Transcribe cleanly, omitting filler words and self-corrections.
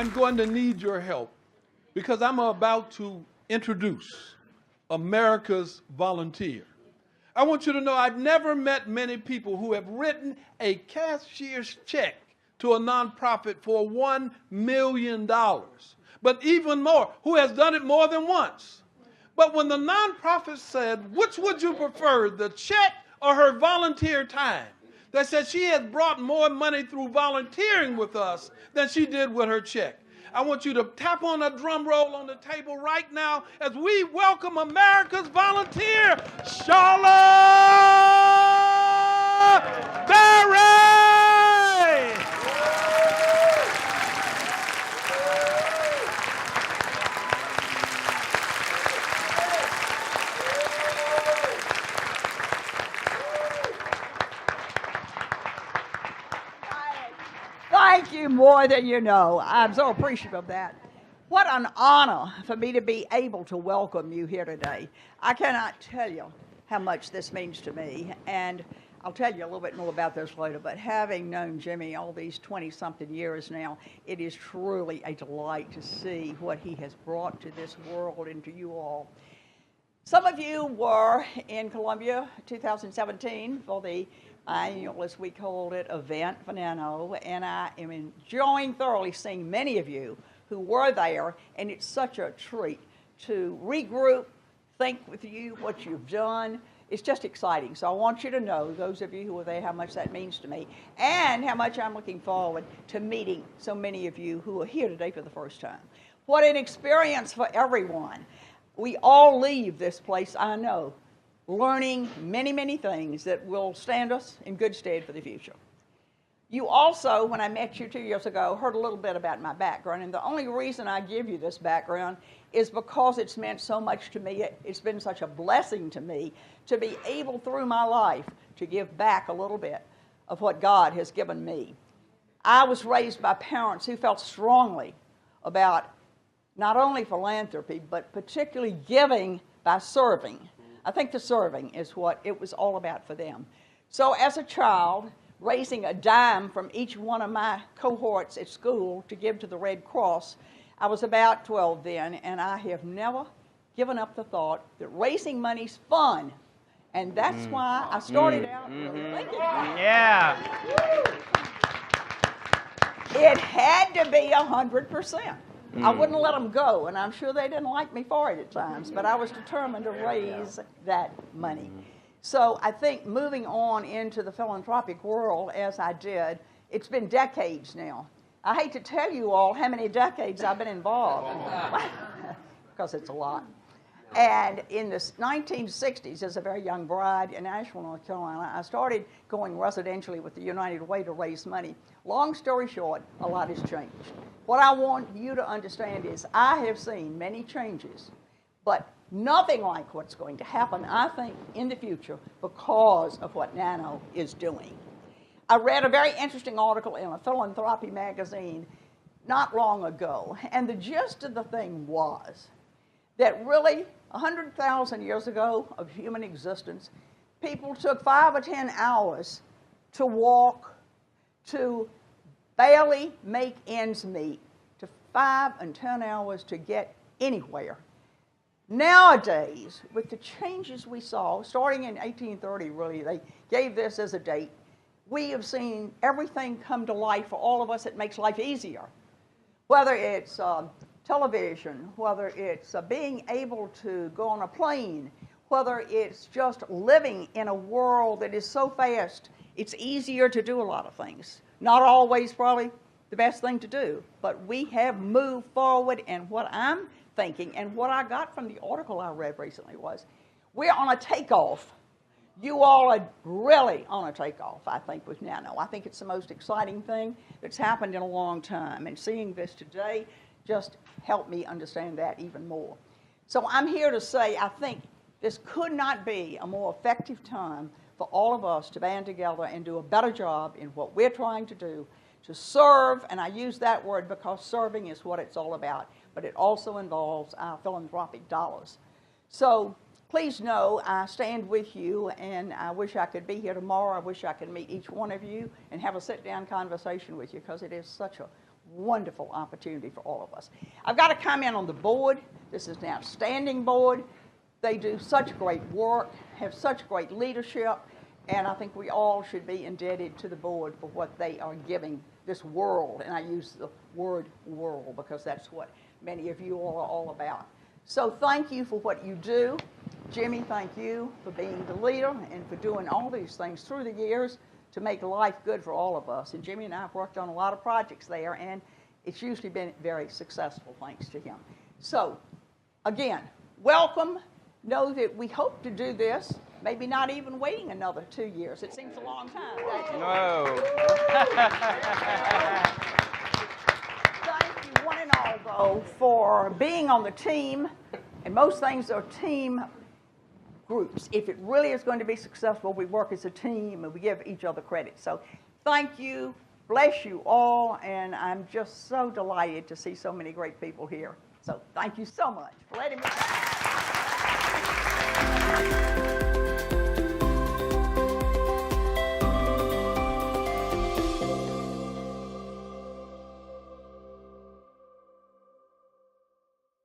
I'm going to need your help because I'm about to introduce America's volunteer. I want you to know I've never met many people who have written a cashier's check to a nonprofit for $1 million, but even more, who has done it more than once. But when the nonprofit said, which would you prefer, the check or her volunteer time? They said she has brought more money through volunteering with us than she did with her check. I want you to tap on a drum roll on the table right now as we welcome America's volunteer, Charlotte Berry! Thank you more than you know. I'm so appreciative of that. What an honor for me to be able to welcome you here today. I cannot tell you how much this means to me, and I'll tell you a little bit more about this later, but having known Jimmy all these 20-something years now, it is truly a delight to see what he has brought to this world and to you all. Some of you were in Columbia 2017 for the annual, as we called it, event for NANOE, and I am enjoying thoroughly seeing many of you who were there, and it's such a treat to regroup, think with you what you've done. It's just exciting. So I want you to know, those of you who were there, how much that means to me, and how much I'm looking forward to meeting so many of you who are here today for the first time. What an experience for everyone. We all leave this place, I know, learning many, many things that will stand us in good stead for the future. You also, when I met you 2 years ago, heard a little bit about my background, and the only reason I give you this background is because it's meant so much to me. It's been such a blessing to me to be able through my life to give back a little bit of what God has given me. I was raised by parents who felt strongly about not only philanthropy, but particularly giving by serving. I think the serving is what it was all about for them. So as a child, raising a dime from each one of my cohorts at school to give to the Red Cross, I was about 12 then, and I have never given up the thought that raising money's fun. And that's why I started out really thinking about it. Yeah. It had to be 100%. I wouldn't let them go, and I'm sure they didn't like me for it at times, but I was determined to raise that money. So I think moving on into the philanthropic world as I did, it's been decades now. I hate to tell you all how many decades I've been involved, because it's a lot. And in the 1960s, as a very young bride in Asheville, North Carolina, I started going residentially with the United Way to raise money. Long story short, a lot has changed. What I want you to understand is I have seen many changes, but nothing like what's going to happen, I think, in the future because of what NANOE is doing. I read a very interesting article in a philanthropy magazine not long ago, and the gist of the thing was that really 100,000 years ago of human existence, people took 5 or 10 hours to walk, to barely make ends meet, to 5 and 10 hours to get anywhere. Nowadays, with the changes we saw, starting in 1830 really, they gave this as a date, we have seen everything come to life for all of us that makes life easier. Whether it's television, whether it's being able to go on a plane, whether it's just living in a world that is so fast, it's easier to do a lot of things. Not always probably the best thing to do, but we have moved forward, and what I'm thinking and what I got from the article I read recently was we're on a takeoff. You all are really on a takeoff, I think, with NANOE. I think it's the most exciting thing that's happened in a long time, and seeing this today just helped me understand that even more. So I'm here to say I think this could not be a more effective time for all of us to band together and do a better job in what we're trying to do, to serve, and I use that word because serving is what it's all about, but it also involves our philanthropic dollars. So please know I stand with you, and I wish I could be here tomorrow. I wish I could meet each one of you and have a sit-down conversation with you, because it is such a wonderful opportunity for all of us. I've got to comment on the board. This is an outstanding board. They do such great work, have such great leadership, and I think we all should be indebted to the board for what they are giving this world. And I use the word world because that's what many of you all are all about. So thank you for what you do. Jimmy, thank you for being the leader and for doing all these things through the years to make life good for all of us. And Jimmy and I have worked on a lot of projects there, and it's usually been very successful thanks to him. So, again, welcome. Know that we hope to do this, maybe not even waiting another 2 years. It seems a long time, doesn't it? No. Thank you, one and all, though, for being on the team. And most things are team groups. If it really is going to be successful, we work as a team and we give each other credit. So thank you, bless you all, and I'm just so delighted to see so many great people here. So thank you so much for letting me.